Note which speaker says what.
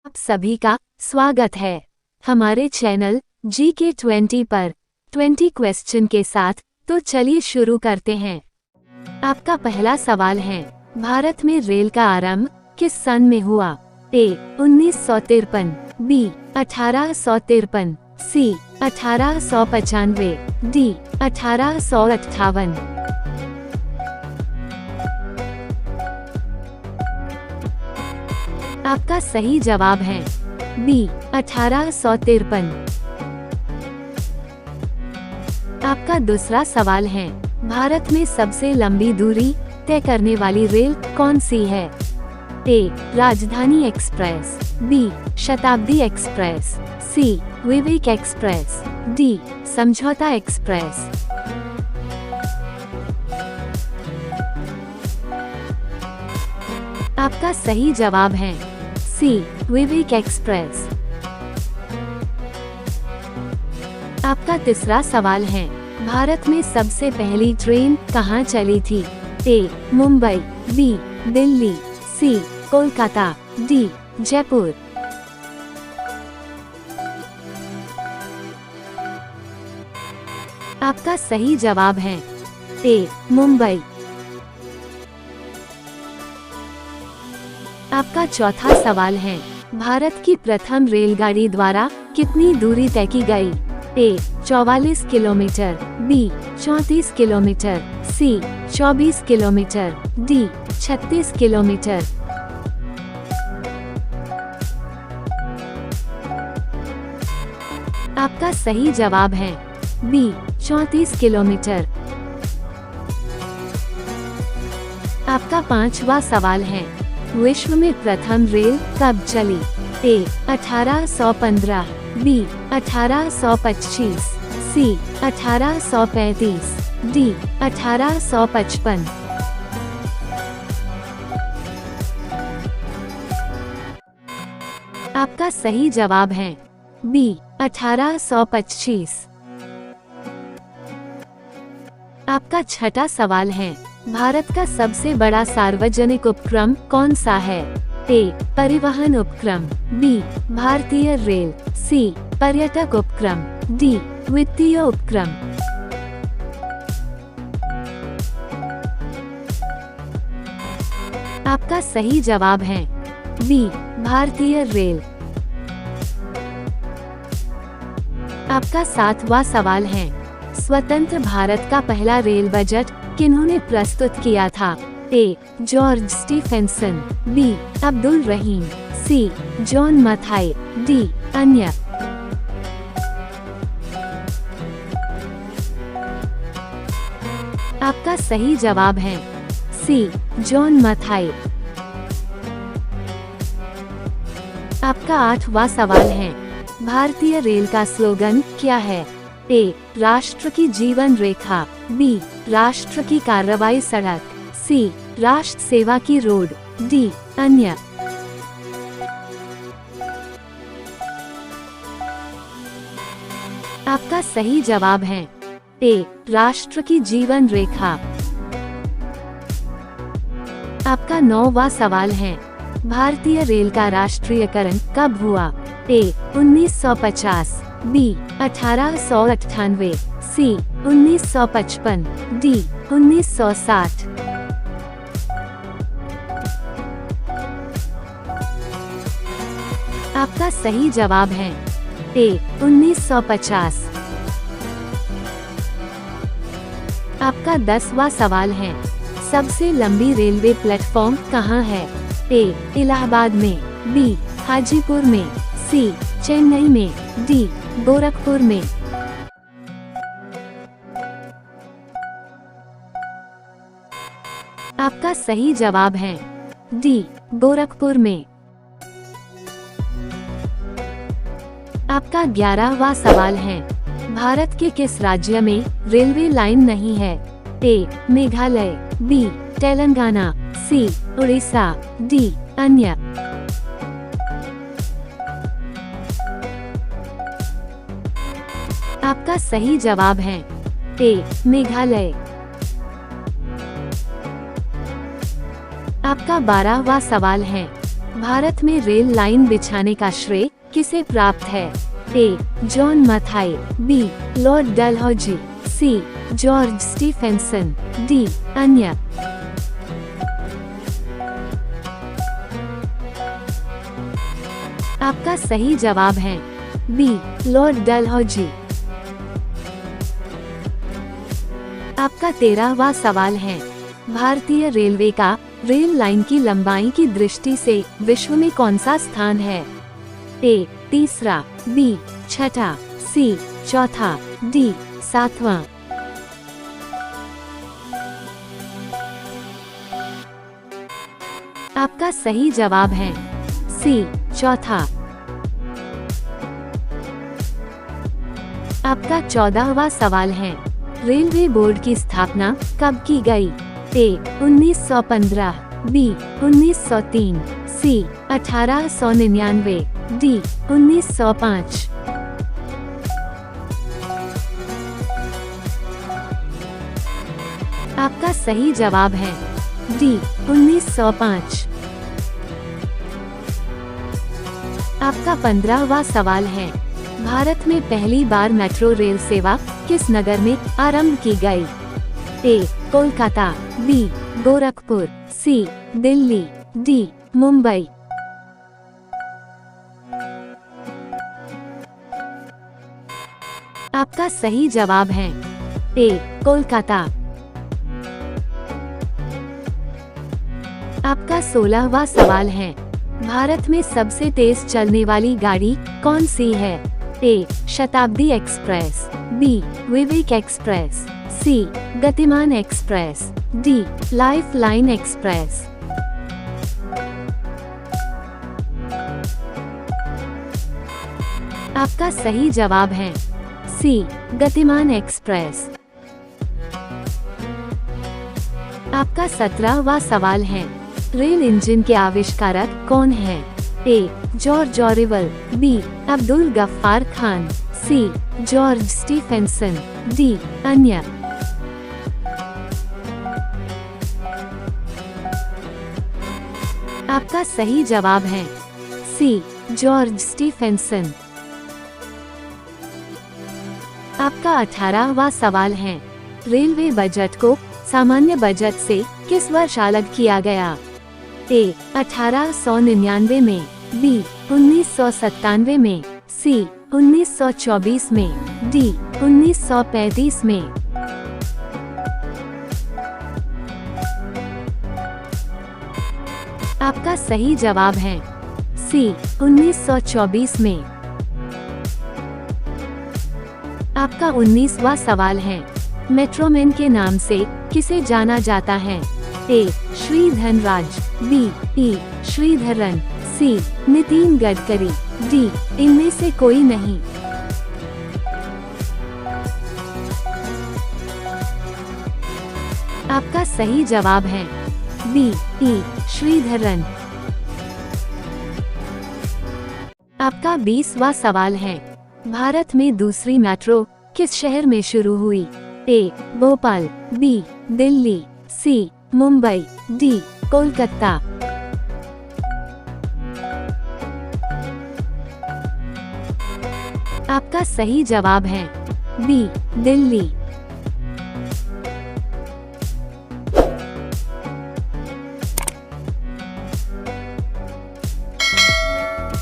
Speaker 1: आप सभी का स्वागत है हमारे चैनल GK20 पर 20 क्वेश्चन के साथ। तो चलिए शुरू करते हैं। आपका पहला सवाल है, भारत में रेल का आरंभ किस सन में हुआ? A 1953, B 1853, C 1895, D 1858। आपका सही जवाब है B 1853। आपका दूसरा सवाल है, भारत में सबसे लंबी दूरी तय करने वाली रेल कौन सी है? A राजधानी एक्सप्रेस, B शताब्दी एक्सप्रेस, C विवेक एक्सप्रेस, D समझौता एक्सप्रेस। आपका सही जवाब है C विवेक एक्सप्रेस। आपका तीसरा सवाल है, भारत में सबसे पहली ट्रेन कहाँ चली थी? A Mumbai, B Delhi, C Kolkata, D Jaipur. आपका सही जवाब है A मुंबई। आपका चौथा सवाल है, भारत की प्रथम रेलगाड़ी द्वारा कितनी दूरी तय की गई? A 44 kilometre, B 34 kilometre, C 24 kilometre, D 36 kilometre. आपका सही जवाब है B 34 किलोमीटर। आपका पांचवा सवाल है, विश्व में प्रथम रेल कब चली? A 1815, B 1825, C 1835, D 1855। आपका सही जवाब है B 1825। आपका छठा सवाल है, भारत का सबसे बड़ा सार्वजनिक उपक्रम कौन सा है? A परिवहन उपक्रम, B भारतीय रेल, C पर्यटक उपक्रम, D वित्तीय उपक्रम। आपका सही जवाब है B भारतीय रेल। आपका सातवां सवाल है, स्वतंत्र भारत का पहला रेल बजट किन्होंने प्रस्तुत किया था? A George Stephenson, B Abdul Rahim, C John Mathai, D अन्य। आपका सही जवाब है C जॉन मथाई। आपका आठवां सवाल है, भारतीय रेल का स्लोगन क्या है? A राष्ट्र की जीवन रेखा, B राष्ट्र की कार्रवाई सड़क, C राष्ट्र सेवा की रोड, D अन्य। आपका सही जवाब है A राष्ट्र की जीवन रेखा। आपका नौवां सवाल है, भारतीय रेल का राष्ट्रीयकरण कब हुआ? A 1950, B 1898, C 1955, D 1960। आपका सही जवाब है A 1950। आपका 10वां सवाल है, सबसे लंबी रेलवे प्लेटफॉर्म कहाँ है? A इलाहाबाद में, B हाजीपुर में, C चेन्नई में, D गोरखपुर में। आपका सही जवाब है D गोरखपुर में। आपका 11वां सवाल है, भारत के किस राज्य में रेलवे लाइन नहीं है? A Meghalaya, B Telangana, C Orissa, D अन्य। आपका सही जवाब है A मेघालय। आपका 12वां सवाल है, भारत में रेल लाइन बिछाने का श्रेय किसे प्राप्त है? A. John Mathai, B. Lord Dalhousie, C. George Stephenson, D. अन्य। आपका सही जवाब है बी. लॉर्ड डलहौजी। आपका 13वां सवाल है, भारतीय रेलवे का रेल लाइन की लंबाई की दृष्टि से विश्व में कौन सा स्थान है? ए. तीसरा, बी. छठा, सी. चौथा, डी. सातवां। आपका सही जवाब है सी. चौथा। आपका 14वां सवाल है, रेलवे बोर्ड की स्थापना कब की गई? ए. 1915, बी. 1903, सी. 1899, डी. 1905। आपका सही जवाब है डी. 1905। आपका 15वां सवाल है, भारत में पहली बार मेट्रो रेल सेवा किस नगर में आरंभ की गई? ए. कोलकाता, बी. गोरखपुर, सी. दिल्ली, डी. मुंबई। आपका सही जवाब है ए. कोलकाता। आपका 16वां सवाल है, भारत में सबसे तेज चलने वाली गाड़ी कौन सी है? ए. शताब्दी एक्सप्रेस, बी. विवेक एक्सप्रेस, सी. गतिमान express, D. Life line express. आपका सही जवाब है सी. गतिमान एक्सप्रेस। आपका 17वां सवाल है, रेल इंजन के आविष्कारक कौन है? A. George Orwell, B. Abdul Gaffar Khan, C. George Stephenson, D. अन्य। आपका सही जवाब है सी. George Stephenson. आपका 18वां सवाल है, रेलवे बजट को सामान्य बजट से किस वर्ष अलग किया गया? ए. 1899 में, बी. 1997 में, सी. 1924 में, डी. 1935 में। आपका सही जवाब है सी. 1924 में। आपका 19वां सवाल है, मेट्रोमैन के नाम से किसे जाना जाता है? ए. श्री धनराज, बी. ई. श्रीधरन, सी. नितिन गडकरी, डी. इनमें से कोई नहीं। आपका सही जवाब है बी. ई. श्रीधरन। आपका 20वां सवाल है, भारत में दूसरी मेट्रो किस शहर में शुरू हुई? ए. भोपाल, बी. दिल्ली, सी. मुंबई, डी. कोलकाता। आपका सही जवाब है बी. दिल्ली।